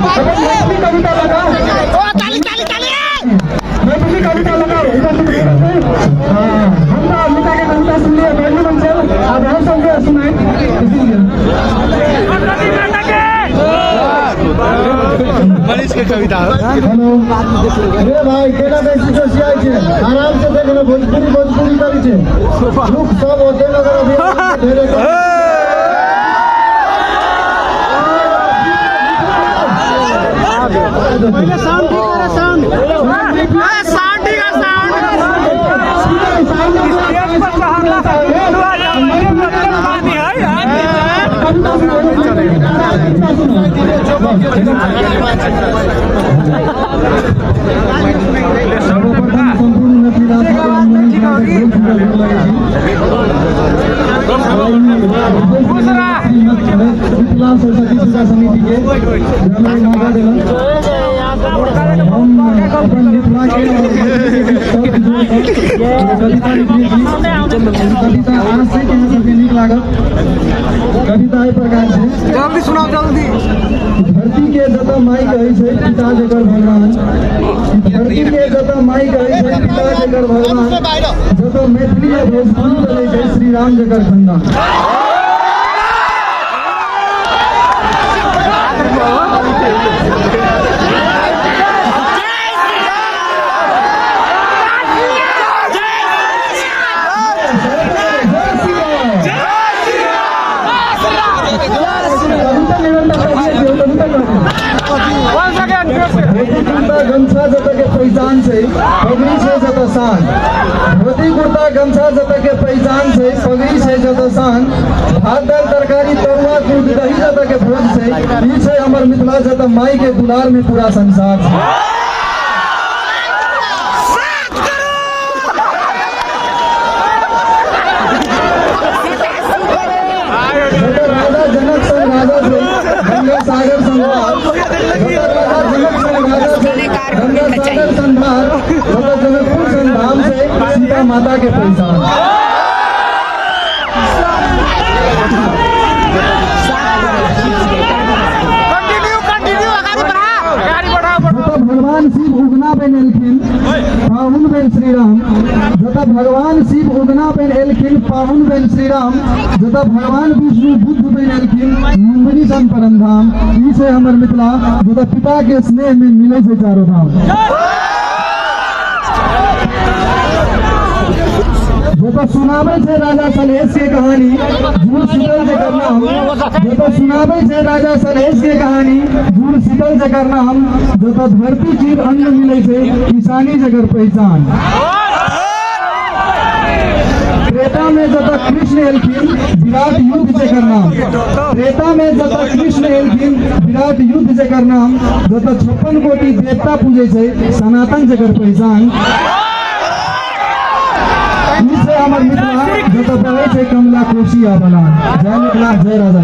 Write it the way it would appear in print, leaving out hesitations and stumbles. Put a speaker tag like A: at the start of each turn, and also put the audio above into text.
A: कविता लगाओ, मैं तुम्हें कविता लगाओ। हाँ, हम तो अमृता के कविता सुन लिए, बैठो मन से, अब हम सबके सुनाए
B: मनीष के कविता।
A: हेलो, अरे भाई केना बेसी तो सियाई छे, आराम से देखना, भोजपुरी करी छे, लोग सब होते नगर अभी ढेरे
C: पहले साउंड ठीक करे, साउंड ठीक है, साउंड
A: समिति के कविता एहि प्रकार छै,
C: जल्दी सुनाओ जल्दी।
A: धरती के जतऽ माई कहै छै पिता जकर भगवान, धरती के जतऽ माई कहै छै पिता जकर भगवान, जतऽ मैथिली आ भोजपुरी चलै छै श्री राम जकर खंडान। गमछा जतऽ के पहचान छै पगड़ी छै जतऽ शान, धोती कुर्ता गमछा जतऽ के पहचान छै पगड़ी छै जतऽ शान, भात दाल तरकारी तरुआ दूध दही जतऽ के भोज छै, ई छै हमर मिथिला जतऽ माई के दुलार में पूरा संसार छै। राजा जनक संग राजा छै गंगा सागर संवार, संधार जनकपुर संधाम से सीता माता के पहचान। भगवान शिव उगना बेन एलखिन पाहुन बेन श्री राम, जतऽ भगवान शिव उगना बेन एलखिन पाहुन बेन श्री राम, जतऽ भगवान विष्णु बुद्ध बेन एलखिन मुंबनी सन परमधाम, ई छै हमर मिथिला जतऽ पिता के स्नेह में मिले छै चारो धाम। जतऽ सुनाबे छै राजा सलहेश के कहानी जुड़ शीतल जकर नाम, जतऽ सुनाबे छै राजा सलहेश के कहानी जुड़ शीतल जकर नाम, जतऽ धरती जीव अन्न मिले छै किसानी जकर पहचान। त्रेता में जतऽ कृष्ण एलखिन विराट युद्ध जकर नाम, त्रेता में जतऽ कृष्ण एलखिन विराट युद्ध जकर नाम, जतऽ 56 कोटि देवता पूजे छै सनातन जकर पहचान। हमर मिथिला जतऽ बहे छै कमला कोशी आ बलान। जय मिथिला, जय राजा।